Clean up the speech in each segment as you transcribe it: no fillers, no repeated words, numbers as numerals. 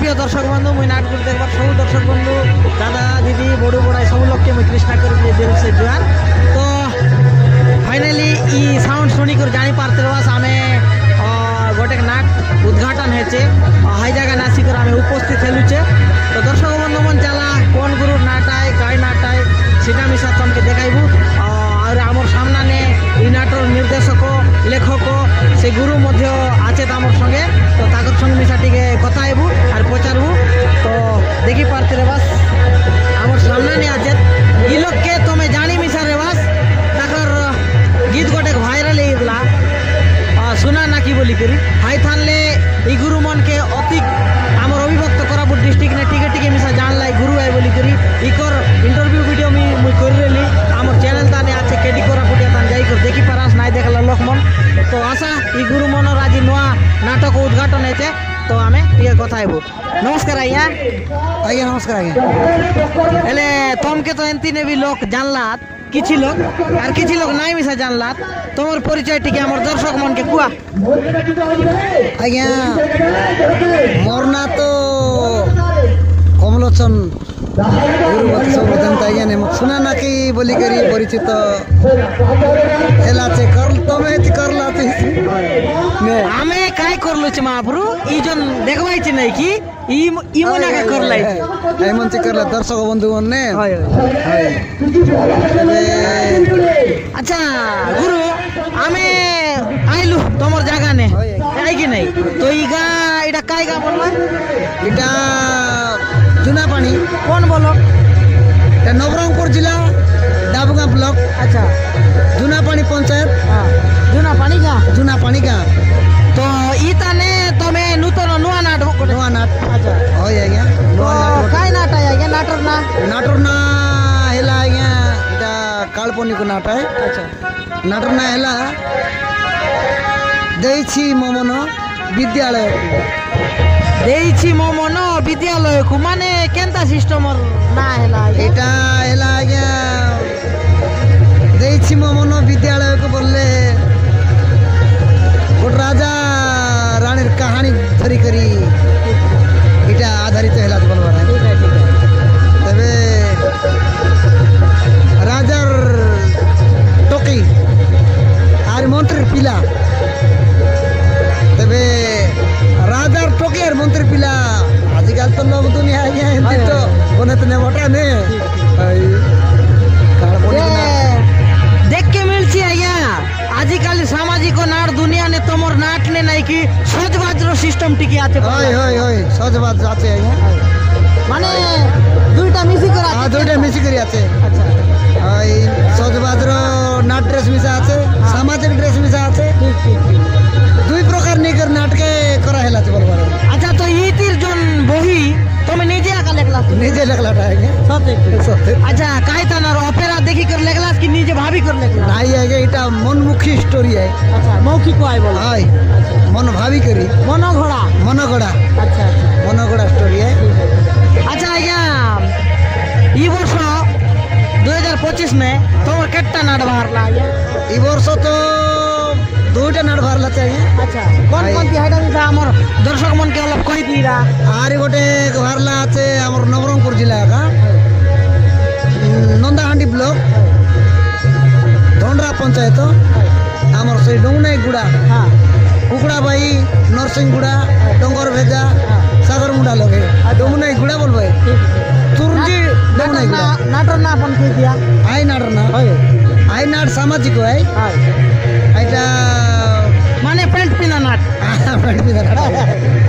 প্রিয় দর্শক বন্ধু মুই নাটক দেখবার সব দর্শক বন্ধু দাদা দিদি বড় বড়াই সব লোককে মুই কৃষ্ণা করে দিল से जुआन तो फाइनली ई साउंड सुनी कर जानी पारते रवास आमे गोटे नाट उद्घाटन हेचे हाई जगह नासिकर आमे उपस्थित हेलुचे तो दर्शक बंधु मन चला कौन गुरु नाट आए काय नाट आए सेटा मिसा तमके देखाइबू और आमर सामना ने ई नाटर निर्देशक लेखक से गुरु मध्य आछे आमर संगे तो ताकर संगे मिसा टिके कथा हेबू और पचारबू तो देखी पारते रवास आमर सामना ने आछे ई लोग के तमे जानी मिसा रेवास ताकर गीत गोटे भाइराल हेगला सुना ना कि बोली करी हाई थानले ई गुरु मन के अति आमर अभिभक्त कोरापुट डिस्ट्रिक्ट ने टिके टिके मिसा जान लाई गुरु आए बोली करी इकर इंटरव्यू वीडियो मुई कर रेली आमर चैनल ताने आछे केडी कोरापुट तान जाई कर देखी पारास नाइ देखला लोक मन तो आशा ई गुरु मन राजी नवा नाटक उद्घाटन हेचे तो आमे टिके कथा हेबू नमस्कार आज्ञा आज्ञा नमस्कार आज्ञा एले तमके तो एंती ने भी लोक जानलात किछि लोग और किछि लोग नाइ मिसा जानलात तोमर परिचय टिके हमर दर्शक मन के कुआ आज्ञा मोर ना तो कमलोचन गुरुमती सब जनता आज्ञा ने सुना ना कि बोली करी परिचित हेलाचे कर तमे ति करलाते ने आमे काय करलो छ महाप्रभु ई जन देखबाई छ नै कि ई मना का करलाई ए मन ति करला दर्शक बंधु मन ने हाय अच्छा गुरु आमे आइलु तमर जागा ने आई कि नै तो ईगा एटा काय गा बोलबा एटा जुना पानी कौन बोलो ए नवरंगपुर जिला डाबुगा ब्लॉक अच्छा जुना पानी पंचायत हां जुना पानी का तो ईता ने तमे नूतन नुआ नाट अच्छा होय आज्ञा तो काय नाट आय आज्ञा नाटर ना हेला आज्ञा एटा काल्पनिक नाट है अच्छा नाटर ना हेला देछि ममन विद्यालय देछि ममन विद्यालय को माने केनता सिस्टम ना हेला एटा हेला आज्ञा देछि ममन विद्यालय को बोलले गोट राजा रानीर कहानी धरी करी इटा आधारित हेला बोलबार है तबे राजार टोकी आर मंत्री पिला तबे राजार टोकी आर मंत्री पिला आजकल तो लोग दुनिया है तो बने तो ने बटा ने देख के मिलছি आज्ञा आजकल सामाजिक नाट दुनिया ने तमर नाट ने নাই কি সজবাজর সিস্টেম টিকে আছে হয় সজবাজ আছে আজ্ঞা মানে দুইটা মিশি করে আছে দুইটা মিশি করে আছে আচ্ছা এই সজবাজর নাট ড্রেস মিশা আছে সামাজিক ড্রেস মিশা আছে ঠিক দুই প্রকার নিকর নাটকে করা হেলাতে বলবার আচ্ছা তো ইতির জন বহি তুমি নিজে একা লেখলাস নিজে লেখলাটা আজ্ঞা সত্যি अच्छा काहे तानार ऑपेरा देखी कर लेखलास कि निजे भाभी कर लेखलास নাই আজ্ঞা এটা মনমুখী স্টোরি है अच्छा मौखिक को आइ बोल হয় মন ভাবি করি मनोघोड़ा মনগড়া अच्छा মনগড়া স্টোরি है अच्छा आज्ञा ई वर्ष 2025 में तोर केट्टा नाट बाहरला आज्ञा এই বর্ষ তো দুইটা নাট বাহারলা আজ্ঞা अच्छा कौन की हाइडा मिसा हमर दर्शक मन के अलग कहि दीरा আর গোটে বাহারলা আছে আমার নবরঙ্গপুর জেলা का नंदाहांडी ब्लॉक धोंडरा पंचायत आमर से डोंगनाई गुड़ा हां कुकड़ा बाई नरसिंहगुड़ा डोंगर भेजा सागर मुंडा लगे डोंगनाई गुड़ा बोलबे तुरजी डोंगनाई गुड़ा नाटर ना अपन कहि दिया आई नाटर ना आई नाट सामाजिक है हां आइटा माने पेंट पिना नाट पेंट पिना नाट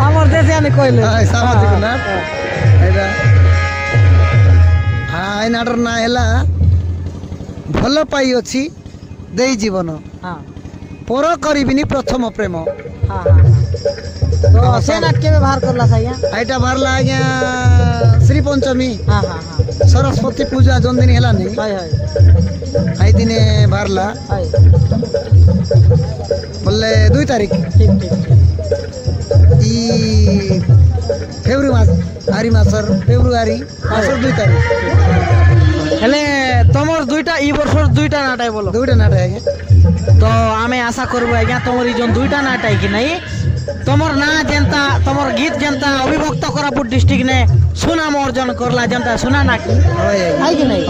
हमर देशे ने कइले सामाजिक नाट आइटा आई नाटर ना हेला भल पाई अछि देई जीवन हां पर करिबिनी प्रथम प्रेम हां तो से नाट के व्यवहार करला साइया आइटा बारला आज्ञा श्री पंचमी हां सरस्वती पूजा जोन दिन हेला नहीं हाय आई दिने बारला हाय बोले 2 तारीख ठीक ई फेब्रुआरी मास आरी मासर फेब्रुआरी मासर 2 तारीख हेले तमर दुईटा ई वर्षर दुईटा नाटाय बोलो दुईटा नाट है तो आमे आशा करबो आज्ञा तमर ई जोन दुईटा नाट है कि नहीं তোমার না যেনতা তোমার গীত যেনতা অবিভক্ত কোরাপুট ডিস্ট্রিক্ট নে সুনাম অর্জন করলা যেনতা শোনা নাকি হাই কি নাই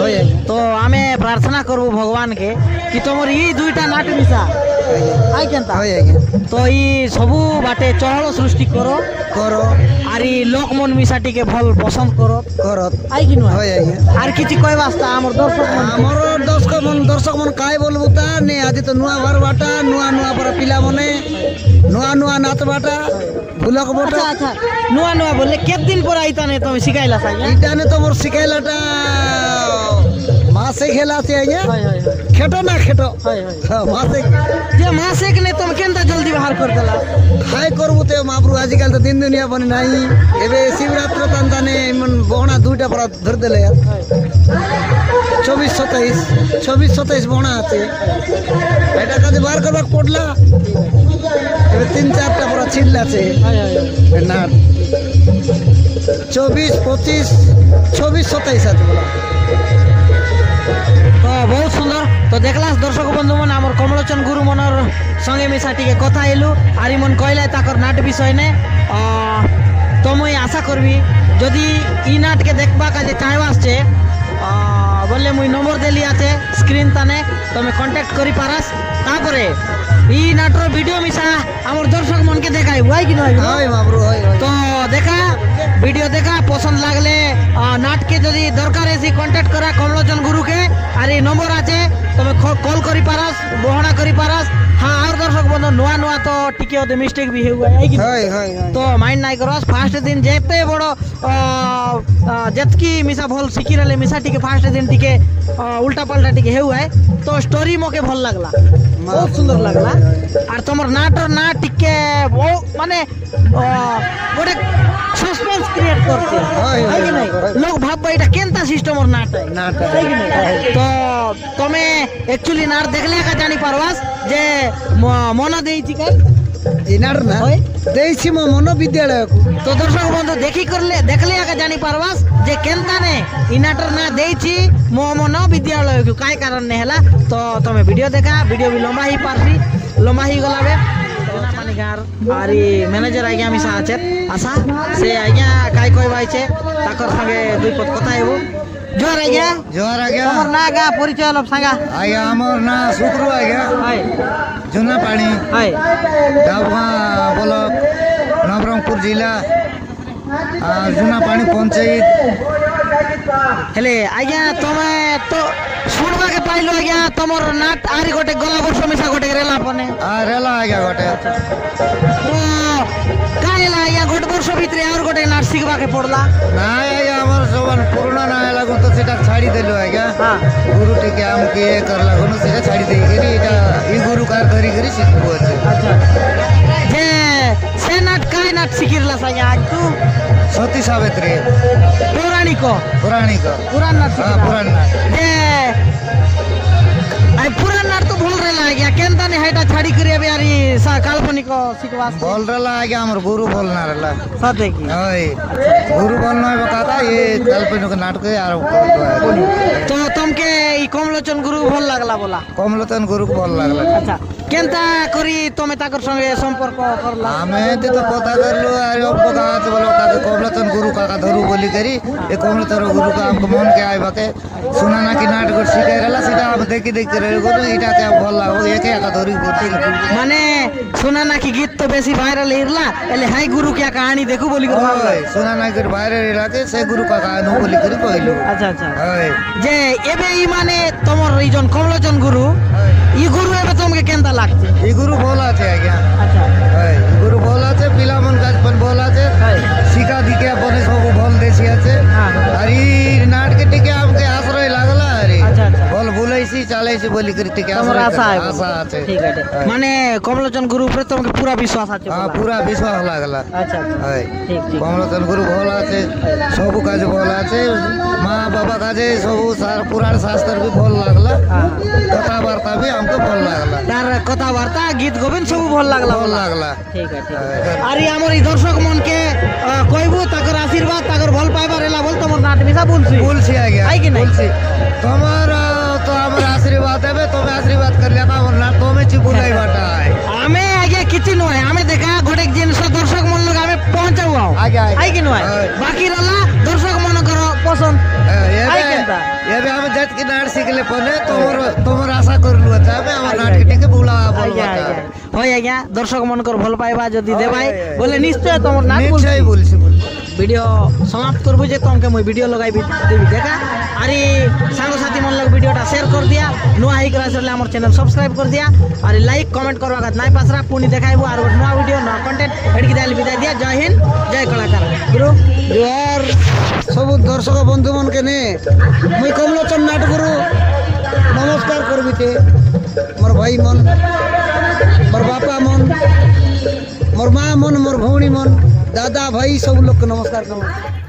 তো আমি প্রার্থনা করব ভগবান কে কি তোমার এই দুইটা নাট মিশা হাই কেনতা তো এই সবু বাটে চহল সৃষ্টি করো করো আর এই লোক মন মিশা টিকে ভাল পছন্দ করো করত হাই কি নয় হয় আজ্ঞা আর কিছু কইবা আসতা আমার দর্শক আমার দর্শক মন কাই বলবো তা নে আজ তো নূয়া ঘর বাটা নূয়া পর পিলা মনে নূয়া নাচ বাটা ভুলক বটা আচ্ছা নুয়া নুয়া বললে কেতদিন পর আইতা নে তুমি শিখাইলা সাই এটা নে তো মোর শিখাইলাটা মাসে খেলা আছে আজ্ঞা খেটো না খেটো মাসে যে মাসেক নে তুমি কেনতা জলদি বাহার করে দেলা হাই করবো তো মাপরু আজকাল তো দিন দুনিয়া বনে নাই এবে শিবরাত্র তান্তানে এমন বহনা দুইটা পর ধরে দিলে 24-27 বহনা আছে এটা কাজে বার করবার পড়লা এবে 3-4টা পর ছিড়লে আছে না 24-25-26-27 আছে বলা তো বহুত সুন্দর তো দেখলাস দর্শক বন্ধু মনে আমার কমলোচন গুরু মনের সঙ্গে মিশা টিকে কথা এলু আর মন কইলে তাকর নাট বিষয় নে তো মুই আশা করবি যদি ই নাটকে দেখবা কাজে চাইবা আসছে বললে মুই নম্বর দেলি আছে স্ক্রিন তানে তুমি কন্ট্যাক্ট করি পারাস তারপরে ই নাটর ভিডিও মিশা আমার দর্শক মনকে দেখাই হয় কি নয় হয় মাপরু হয় তো দেখা ভিডিও দেখা পছন্দ লাগলে নাটকে যদি দরকার এসে কন্ট্যাক্ট করা কমলোচন গুরুকে আর এই নম্বর আছে তুমি কল করি পারাস বহনা করি পারাস হ্যাঁ আর দর্শক বন্ধু নূয়া তো টিকে ওতে মিস্টেক বি হেউ হয় হয় তো মাইন্ড নাই করস ফার্স্ট দিন যেতে বড় যেতকি মিশা ভল শিখি রে মিশা টিকে ফার্স্ট দিন টিকে উল্টা পাল্টা টিকে হেউ তো স্টোরি মোকে ভাল লাগলা বহুত সুন্দর লাগলা আর তোমার নাটর না টিকে মানে গোটে সাসপেন্স ক্রিয়েট করছে হয়, হয় কি নাই হয়। লোক ভাববা এটা কেনতা সিস্টেমর নাট নাট হয় কি নাই তো তুমি একচুয়ালি নাট দেখলে একা জানি পারবাস যে মন দেইছি কাই ইনার না হয়। দেইছি মো মনো বিদ্যালয় তো দর্শক বন্ধু দেখি করলে দেখলে একা জানি পারবাস যে কেনতা নে ইনাটর না দেইছি মো মন বিদ্যালয় কাই কারণ নে হেলা তো তুমি ভিডিও দেখা ভিডিও বি লম্বা হি পারছি লম্বা হি গলাবে পানিগার আর ম্যানেজার আজ্ঞা মিশা আছে আশা সে আজ্ঞা কাই কই বাইছে তাকর সঙ্গে দুই পদ কথা হইব জোর আজ্ঞা জোহার আজ্ঞা তোমার না গা পরিচয় অলপ সাঙ্গা আজ্ঞা আমার না শুক্রু আজ্ঞা হাই জুনা পানি হাই ডাবগাঁ ব্লক নবরঙ্গপুর জেলা জুনা পানি পঞ্চায়েত হেলে আজ্ঞা তুমি তো শুনবাকে পাইলো আজ্ঞা তোমার নাট আরি গোটে গলা বর্ষ মিশা গোটে রেলা পনে আর রেলা আজ্ঞা গোটে তো কাইলা আজ্ঞা গোটে বর্ষ ভিতরে আর গোটে নাট শিখবাকে পড়লা না আজ্ঞা আমার সবান পুরোনো না লাগু তো সেটা ছাড়ি দিলু আজ্ঞা হ্যাঁ গুরু টিকে আমাকে ইয়ে করলা কোনো সেটা ছাড়ি দিয়ে গেলি এটা এই গুরু কার ধরি করে শিখবো আছে আচ্ছা যে সে নাট কাই নাট শিখিরলা আজ্ঞা একটু সতী সাবিত্রী পৌরাণিক পৌরাণিক পুরাণ নাট হ্যাঁ শিখিরলা পুরাণ না যে আই পুরাণ নাট তো ভুল রেলা আজ্ঞা কেনতা নি হেটা ছাড়ি করে এবে আর কাল্পনিক শিখবা বল রেলা আজ্ঞা আমার গুরু বল না রেলা সতে কি ওই গুরু বল নয় কাকা এ কাল্পনিক নাটকে আর তো তোমাকে এই কমলোচন গুরু ভাল লাগলা বলা কমলতন গুরু বল লাগলা আচ্ছা কেনতা করি তুমি তাকর সঙ্গে সম্পর্ক করলা আমি তো কথা করলু আর অল্প গাছ বলো তাকে কমলতন গুরু কাকা ধরু বলি করি এ কমলতন গুরু কা আমকে মন কে আইবাকে শোনা নাকি নাটক শিখাই গেলা সেটা আমি দেখি দেখি রয়ে গেল এটাকে ভাল লাগবো একে একা ধরি করতে মানে শোনা নাকি গীত তো বেশি ভাইরাল ইরলা এলে হাই গুরু কে কাহানি দেখু বলি করে ভাবলা। ওই শোনা নাকি বাইরে এলাকে সে গুরু কাকা নু বলি করি কইলু আচ্ছা আচ্ছা ওই যে এবে ই মানে তোমার এইজন কমলোচন গুরু ই গুরু এবে তোমাকে কেনতা লাগছে এই গুরু বল আছে আজ্ঞা আচ্ছা ওই গুরু বল আছে পিলামন গাছ পন বল আছে হাই শিকা দিকে আপনে সব বল দেশি আছে হ্যাঁ আর এই নাটকে টিকে আমাকে আশ্রয় লাগলা আরে আচ্ছা আচ্ছা বল ভুলাইছি চালাইছি বলি করে টিকে তোমার আশ্রয় আশা আশা আছে ঠিক আছে মানে কমলোচন গুরু উপরে তোমাকে পুরা বিশ্বাস আছে হ্যাঁ বলা। পুরা বিশ্বাস লাগলা আচ্ছা আচ্ছা হয় ঠিক ঠিক কমলতন গুরু বল আছে সবু কাজে বল আছে মা বাবা কাজে সবু পুরাণ শাস্ত্র भी ভাল লাগলা হ্যাঁ কথাবার্তা भी हमको ভাল লাগলা তার কথাবার্তা গীত গোবিন্দ সব ভাল লাগলা ভাল বলা। লাগলা ঠিক আছে আর ই আমার এই দর্শক মনকে কইবো তাকর আশীর্বাদ তাকর ভাল পাইবার এলা বল তোমার নাট মিশা বলছি বলছি আগে আই কি নাই? বলছি তোমার তো আমার আশীর্বাদ দেবে তুমি আশীর্বাদ করলে আমার না তুমি চি বুলাই বাটাই ଆମେ ଆଜ୍ଞା କିଛି ନୁହେଁ ଆମେ ଦେଖା ଗୋଟେ ଜିନିଷ ଦର୍ଶକ ମନ ଲୋକ ଆମେ ପହଞ୍ଚାଉ ଆଉ ଆଜ୍ଞା, ଆଜ୍ଞା। ଆଇ କି ନୁହେଁ ହଁ। ବାକି ରହିଲା ଦର୍ଶକ ମାନଙ୍କର ପସନ୍ଦ ଆଇ କେନ୍ତା ଏବେ ଆମେ ଯେତିକି ନାଟ ଶିଖିଲେ ପରେ ତମର ଆଶା କରିଲୁ ଅଛି ଆମେ ଆମ ଆଜ୍ଞା, ନାଟକ ଟିକେ ବୁଲା ଆଜ୍ଞା ଆଜ୍ଞା ହଇ ଆଜ୍ଞା ଦର୍ଶକ ମାନଙ୍କର ଭଲ ପାଇବା ଯଦି ଦେବାଇ ବୋଲେ ନିଶ୍ଚୟ ତମର ନାଟ নিশ্চয়ই বলছি বলছি ভিডিও সমাপ্ত করবো যে তোমাকে মুই ভিডিও লগাইবি দেবি দেখা আরে সাংসাথী মন লোক ভিডিওটা শেয়ার কর দিয়া নয়া হইকরা আসলে আমার চ্যানেল সাবস্ক্রাইব কর দিয়া আর লাইক কমেন্ট করবা কাত নাই পাসরা পুনি দেখাইবো আর ଗୋଟେ নয়া ভিডিও নয়া কন্টেন্ট এডিকি দেখাইলে বিদায় দিয়া জয় হিন্দ জয় কলাকার গুরু জুয়ার সবু দর্শক বন্ধু মনকে নে মুই কমলোচন নাটকরু নমস্কার করবিতে মোর ভাই মন মোর বাপা মন মোর মা মন মোর ভৌণী মন দাদা ভাই সবু লোককে নমস্কার করব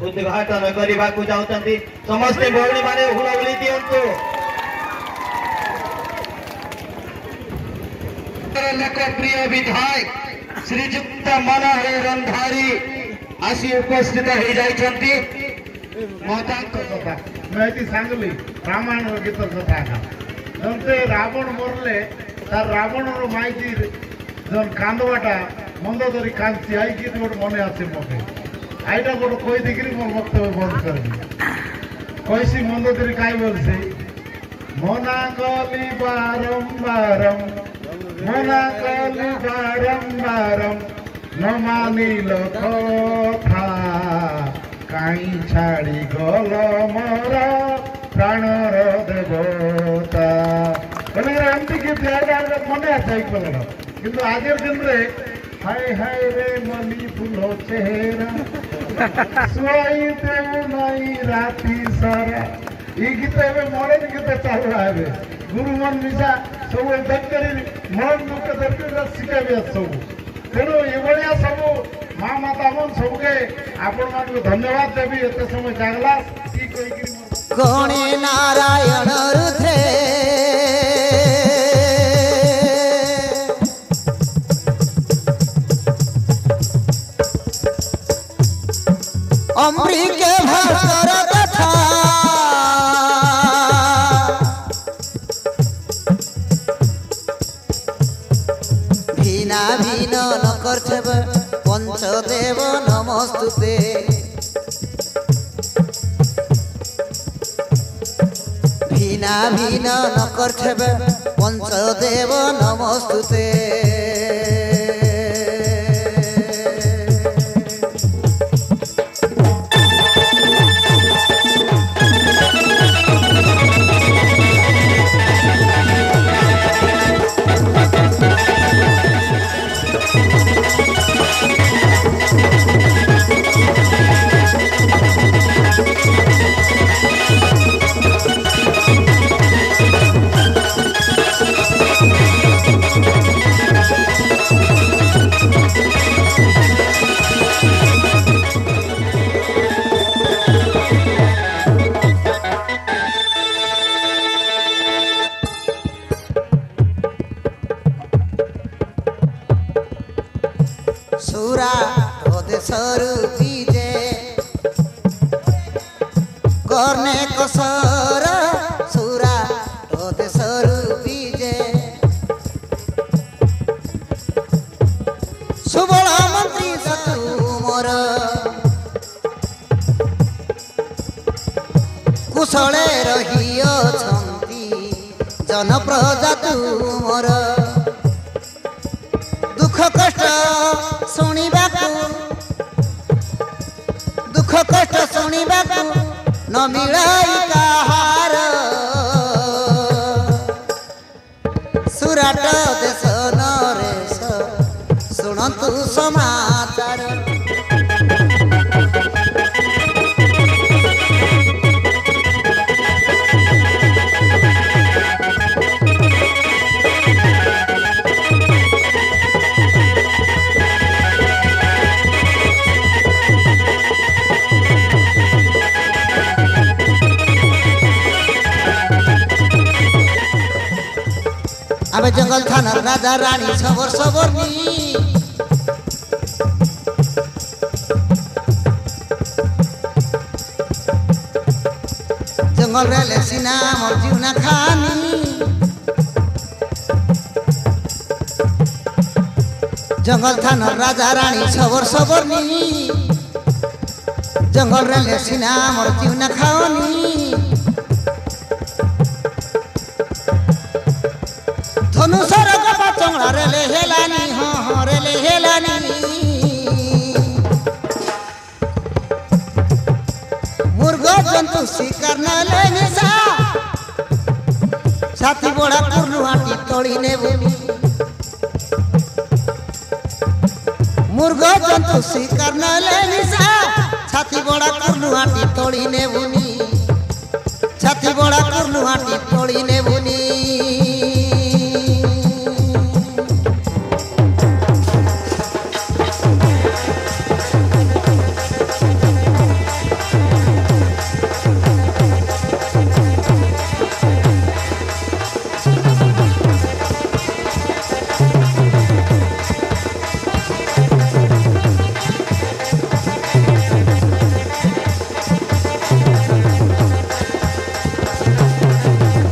ଉଦ୍ଘାଟନ କରିବାକୁ ଯାଉଛନ୍ତି ସମସ୍ତେ ଭଉଣୀ ମାନେ ହୁଳହୁଳି ଦିଅନ୍ତୁ ଲୋକପ୍ରିୟ ବିଧାୟକ ଶ୍ରୀଯୁକ୍ତ ମନୋହର ରନ୍ଧାରୀ ଆସି ଉପସ୍ଥିତ ହେଇଯାଇଛନ୍ତି ମଜାଙ୍କ କଥା ମୁଁ ଏଠି ସାଙ୍ଗଲି ରାମାୟଣର ଗୀତ କଥା ଯେମିତି ରାବଣ ମରିଲେ ତାର ରାବଣର ମାଇକି ଯୋଉ କାନ୍ଦବାଟା ମନ୍ଦ ଧରି କାନ୍ଦଛି ଆଇ ଗୀତ ଗୋଟେ ମନେ ଆସେ ମୋତେ ଆଇଟା ଗୋଟେ କହି ଦେଇକିରି ମୋର ବକ୍ତବ୍ୟ ବନ୍ଦ କରିବି କହିସି ମନ୍ଦ ଧରି କାହିଁ ବୋଲছে ମନା କଲି ବାରମ୍ବାରମ୍ ମନା କଲି ବାରମ୍ବାରମ୍ ନ ମାନିଲ କଥା କାହିଁ ଛାଡ଼ି ଗଲ ମୋର ପ୍ରାଣର ଦେବତା ଏମିତି ଗୀତ ମନେ ଆସେ କିନ୍ତୁ ଆଜିର ଦିନରେ ହାय ହାय রে মনি ফুল চেহারা সোই দেও নাই রাতি সারা এই গীত ଏବେ মনে গীত চালু হবে গুরু মন মিশা ସବୁ ଦେଖି ମନ ଦୁଃଖ ଦେଖି ଶିଖାଇବେ ସବୁ ତେଣୁ ଏଭଳିଆ ସବୁ ମା ମାତା ମନ ସବୁକେ ଆପଣମାନଙ୍କୁ ଧନ୍ୟବାଦ ଦେବି ଏତେ ସମୟ ଜାଗଲା କି କହିକିରି ଗଣେ ନାରାୟଣ ରୁଦ୍ରେ অম্বিকে ভাস্কর কথা ভিনা ভিন নকর্থব পঞ্চদেব নমস্তুতে ভিনা ভিন নকর্থব পঞ্চদেব নমস্তুতে সুরা দেশরু বিজে কর্ণে কসর সুরা দেশরু বিজে সুবল মন্ত্রী সতু মোর কুশলে রহিଅଛନ୍ତି জনপ্রজা ତୁମର দুঃখ কষ্ট শুনিବାକୁ দুঃখ কষ্ট শুনিବାକୁ ନ ମିଳାଇ କାହାର ସୁରାଟ ଦେଶ ନରେଶ ଶୁଣନ୍ତୁ ସମାଚାର আমি জঙ্গল থানার রাজা রানী সবর সবরনি জঙ্গল রেলে সিনা মোর জিউনা খানি জঙ্গল থানার রাজা রানী সবর সবরনি জঙ্গল রেলে সিনা মোর চিউনা খাওনি ধনুষর গপা চংড়া রেলে হেলানি রেলে হেলানি মুরগ জন্তু শিকার নলে নিশা ছাতি বড়া কুরলু হাঁটি তড়ি নেবু মুরগ জন্তু শিকার নলে নিশা ছাতি বড়া কুরলু হাঁটি তড়ি নেবুনি ছাতি বড়া কুরলু হাঁটি তড়ি নেবু